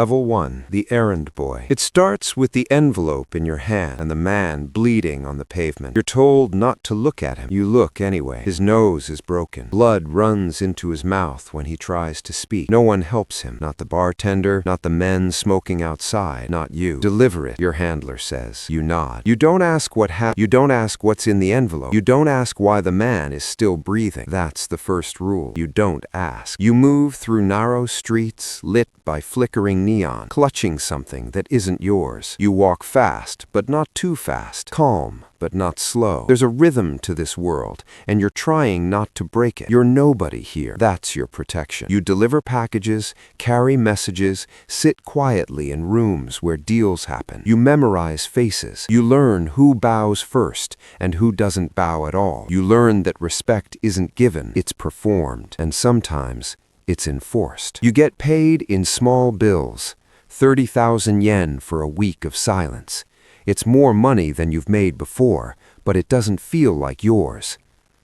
Level 1. The Errand Boy. It starts with the envelope in your hand and the man bleeding on the pavement. You're told not to look at him. You look anyway. His nose is broken. Blood runs into his mouth when he tries to speak. No one helps him. Not the bartender, not the men smoking outside, not you. Deliver it, your handler says. You nod. You don't ask what happened. You don't ask what's in the envelope. You don't ask why the man is still breathing. That's the first rule. You don't ask. You move through narrow streets lit by flickering neon, clutching something that isn't yours. You walk fast, but not too fast. Calm, but not slow. There's a rhythm to this world, and you're trying not to break it. You're nobody here. That's your protection. You deliver packages, carry messages, sit quietly in rooms where deals happen. You memorize faces. You learn who bows first and who doesn't bow at all. You learn that respect isn't given, it's performed, and sometimes it's enforced. You get paid in small bills, 30,000 yen for a week of silence. It's more money than you've made before, but it doesn't feel like yours.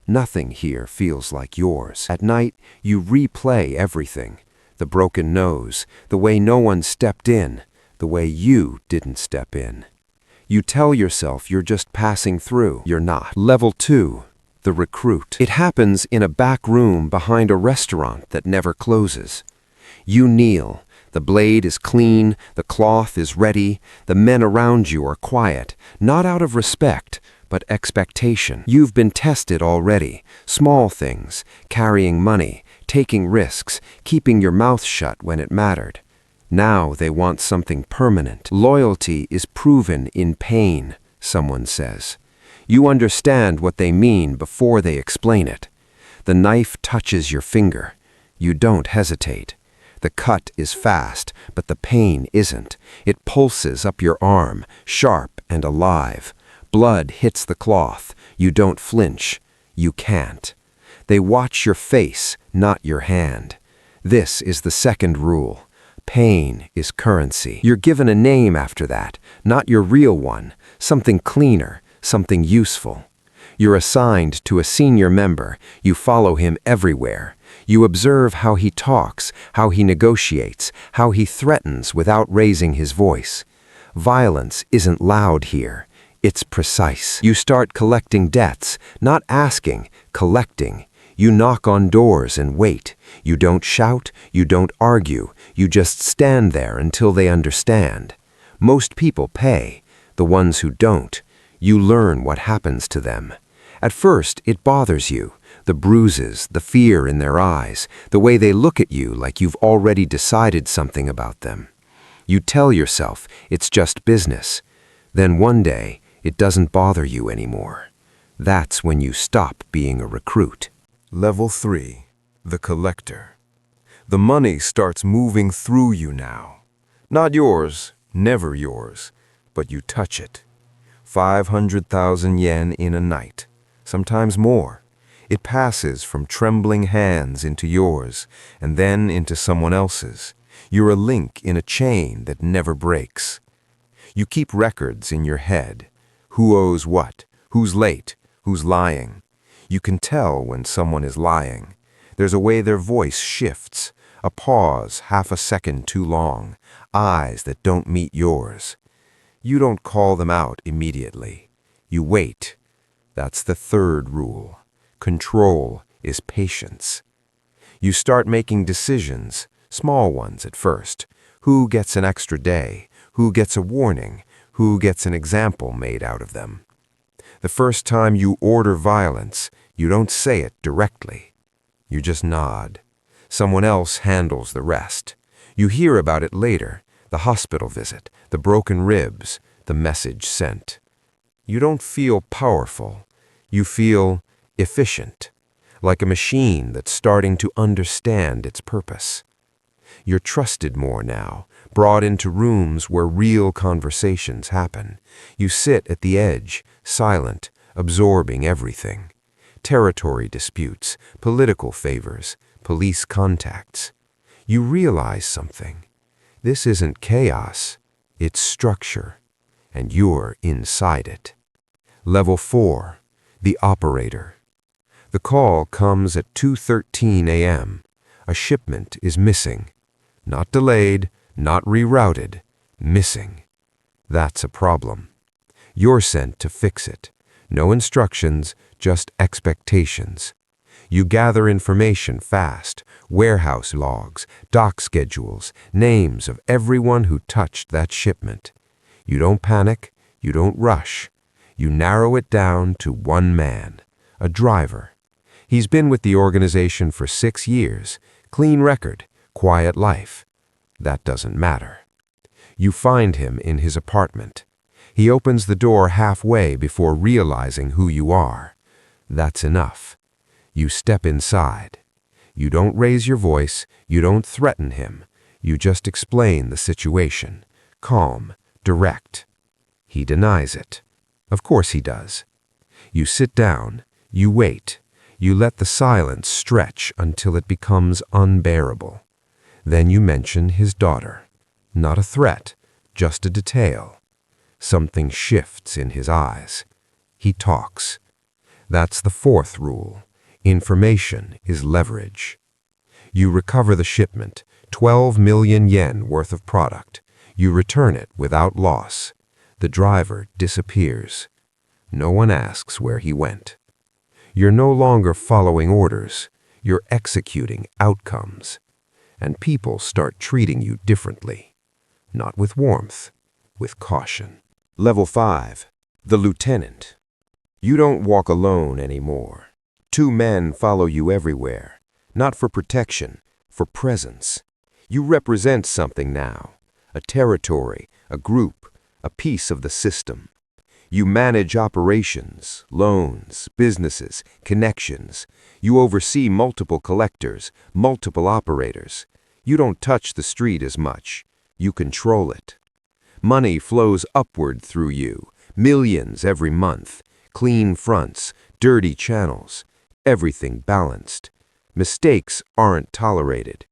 Nothing here feels like yours. At night, you replay everything. The broken nose, the way no one stepped in, the way you didn't step in. You tell yourself you're just passing through. You're not. Level 2. The recruit. It happens in a back room behind a restaurant that never closes. You kneel. The blade is clean, the cloth is ready, the men around you are quiet, not out of respect, but expectation. You've been tested already. Small things, carrying money, taking risks, keeping your mouth shut when it mattered. Now they want something permanent. Loyalty is proven in pain, someone says. You understand what they mean before they explain it. The knife touches your finger. You don't hesitate. The cut is fast, but the pain isn't. It pulses up your arm, sharp and alive. Blood hits the cloth. You don't flinch. You can't. They watch your face, not your hand. This is the second rule. Pain is currency. You're given a name after that, not your real one, something cleaner, something useful. You're assigned to a senior member. You follow him everywhere. You observe how he talks, how he negotiates, how he threatens without raising his voice. Violence isn't loud here. It's precise. You start collecting debts, not asking, collecting. You knock on doors and wait. You don't shout, you don't argue. You just stand there until they understand. Most people pay. The ones who don't, you learn what happens to them. At first, it bothers you. The bruises, the fear in their eyes, the way they look at you like you've already decided something about them. You tell yourself it's just business. Then one day, it doesn't bother you anymore. That's when you stop being a recruit. Level 3. The collector. The money starts moving through you now. Not yours, never yours, but you touch it. 500,000 yen in a night, sometimes more. It passes from trembling hands into yours, and then into someone else's. You're a link in a chain that never breaks. You keep records in your head. Who owes what? Who's late? Who's lying? You can tell when someone is lying. There's a way their voice shifts, a pause half a second too long, eyes that don't meet yours. You don't call them out immediately. You wait. That's the third rule. Control is patience. You start making decisions, small ones at first. Who gets an extra day? Who gets a warning? Who gets an example made out of them? The first time you order violence, you don't say it directly. You just nod. Someone else handles the rest. You hear about it later, the hospital visit, the broken ribs, the message sent. You don't feel powerful. You feel efficient, like a machine that's starting to understand its purpose. You're trusted more now, brought into rooms where real conversations happen. You sit at the edge, silent, absorbing everything. Territory disputes, political favors, police contacts. You realize something. This isn't chaos, it's structure, and you're inside it. Level 4. The operator. The call comes at 2:13 a.m. A shipment is missing. Not delayed, Not rerouted, missing. That's a problem. You're sent to fix it. No instructions, just expectations. You gather information fast, warehouse logs, dock schedules, names of everyone who touched that shipment. You don't panic, you don't rush. You narrow it down to one man, a driver. He's been with the organization for 6 years, clean record, quiet life. That doesn't matter. You find him in his apartment. He opens the door halfway before realizing who you are. That's enough. You step inside. You don't raise your voice, you don't threaten him. You just explain the situation. Calm, direct. He denies it. Of course he does. You sit down, you wait. You let the silence stretch until it becomes unbearable. Then you mention his daughter. Not a threat, just a detail. Something shifts in his eyes. He talks. That's the 4th rule. Information is leverage. You recover the shipment, 12 million yen worth of product. You return it without loss. The driver disappears. No one asks where he went. You're no longer following orders. You're executing outcomes. And people start treating you differently. Not with warmth, with caution. Level 5. The Lieutenant. You don't walk alone anymore. 2 men follow you everywhere. Not for protection, for presence. You represent something now. A territory, a group, a piece of the system. You manage operations, loans, businesses, connections. You oversee multiple collectors, multiple operators. You don't touch the street as much. You control it. Money flows upward through you, millions every month. Clean fronts, dirty channels, everything balanced. Mistakes aren't tolerated.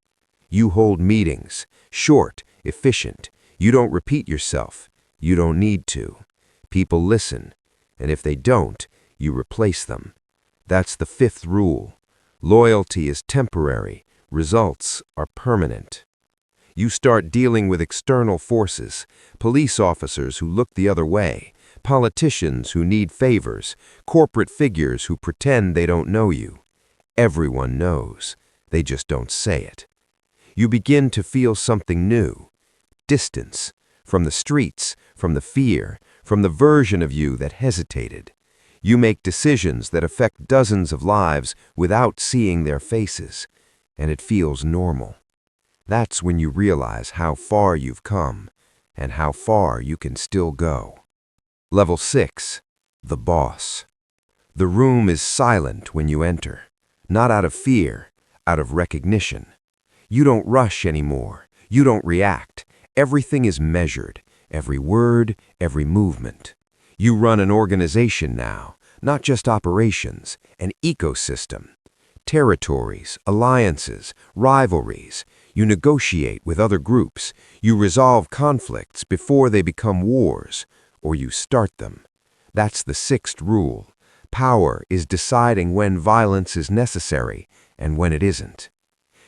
You hold meetings, short, efficient. You don't repeat yourself. You don't need to. People listen, and if they don't, you replace them. That's the 5th rule. Loyalty is temporary. Results are permanent. You start dealing with external forces, police officers who look the other way, politicians who need favors, corporate figures who pretend they don't know you. Everyone knows. They just don't say it. You begin to feel something new. Distance. From the streets, from the fear, from the version of you that hesitated. You make decisions that affect dozens of lives without seeing their faces, and it feels normal. That's when you realize how far you've come and how far you can still go. Level 6. The Boss. The room is silent when you enter, not out of fear, out of recognition. You don't rush anymore. You don't react. Everything is measured, every word, every movement. You run an organization now, not just operations, an ecosystem. Territories, alliances, rivalries. You negotiate with other groups. You resolve conflicts before they become wars, or you start them. That's the 6th rule. Power is deciding when violence is necessary and when it isn't.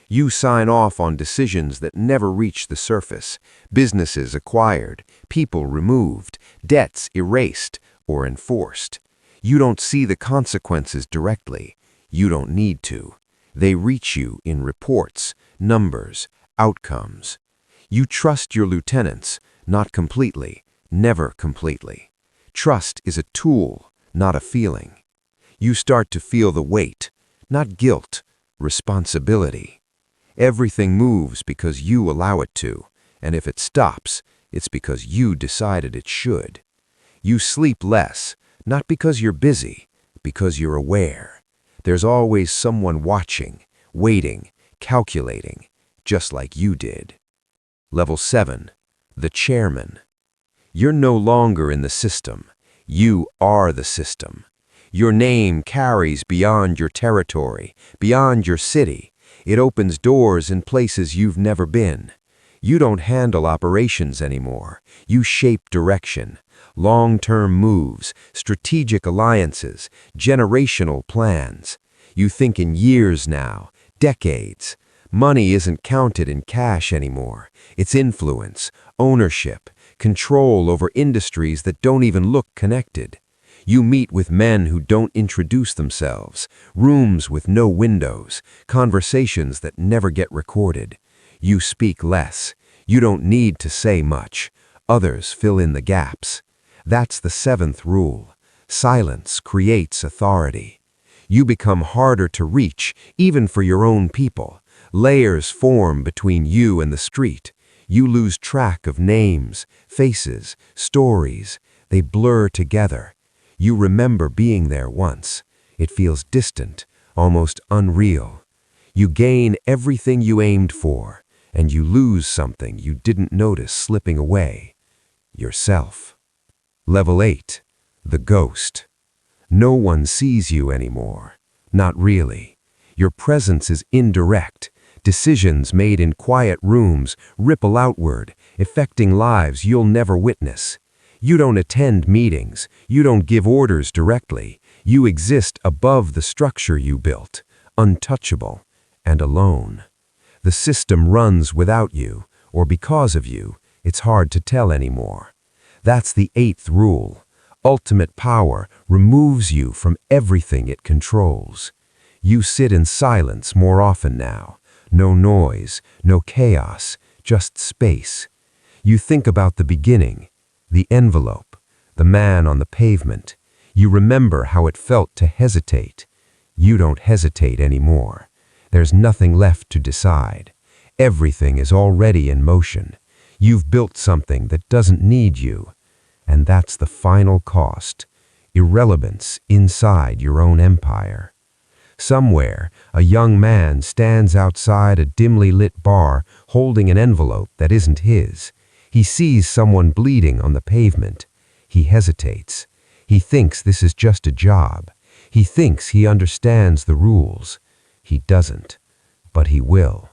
You sign off on decisions that never reach the surface, businesses acquired, people removed, debts erased or enforced. You don't see the consequences directly. You don't need to. They reach you in reports, numbers, outcomes. You trust your lieutenants, not completely, never completely. Trust is a tool, not a feeling. You start to feel the weight, not guilt, responsibility. Everything moves because you allow it to, and if it stops, it's because you decided it should. You sleep less, not because you're busy, because you're aware. There's always someone watching, waiting, calculating, just like you did. Level 7. The Chairman. You're no longer in the system. You are the system. Your name carries beyond your territory, beyond your city. It opens doors in places you've never been. You don't handle operations anymore. You shape direction, long-term moves, strategic alliances, generational plans. You think in years now, decades. Money isn't counted in cash anymore. It's influence, ownership, control over industries that don't even look connected. You meet with men who don't introduce themselves, rooms with no windows, conversations that never get recorded. You speak less. You don't need to say much. Others fill in the gaps. That's the seventh rule. Silence creates authority. You become harder to reach, even for your own people. Layers form between you and the street. You lose track of names, faces, stories. They blur together. You remember being there once. It feels distant, almost unreal. You gain everything you aimed for, and you lose something you didn't notice slipping away. Yourself. Level 8. The ghost. No one sees you anymore. Not really. Your presence is indirect. Decisions made in quiet rooms ripple outward, affecting lives you'll never witness. You don't attend meetings. You don't give orders directly. You exist above the structure you built, untouchable and alone. The system runs without you, or because of you. It's hard to tell anymore. That's the 8th rule. Ultimate power removes you from everything it controls. You sit in silence more often now. No noise, no chaos, just space. You think about the beginning, the envelope, the man on the pavement. You remember how it felt to hesitate. You don't hesitate anymore. There's nothing left to decide. Everything is already in motion. You've built something that doesn't need you. And that's the final cost. Irrelevance inside your own empire. Somewhere, a young man stands outside a dimly lit bar holding an envelope that isn't his. He sees someone bleeding on the pavement. He hesitates. He thinks this is just a job. He thinks he understands the rules. He doesn't, but he will.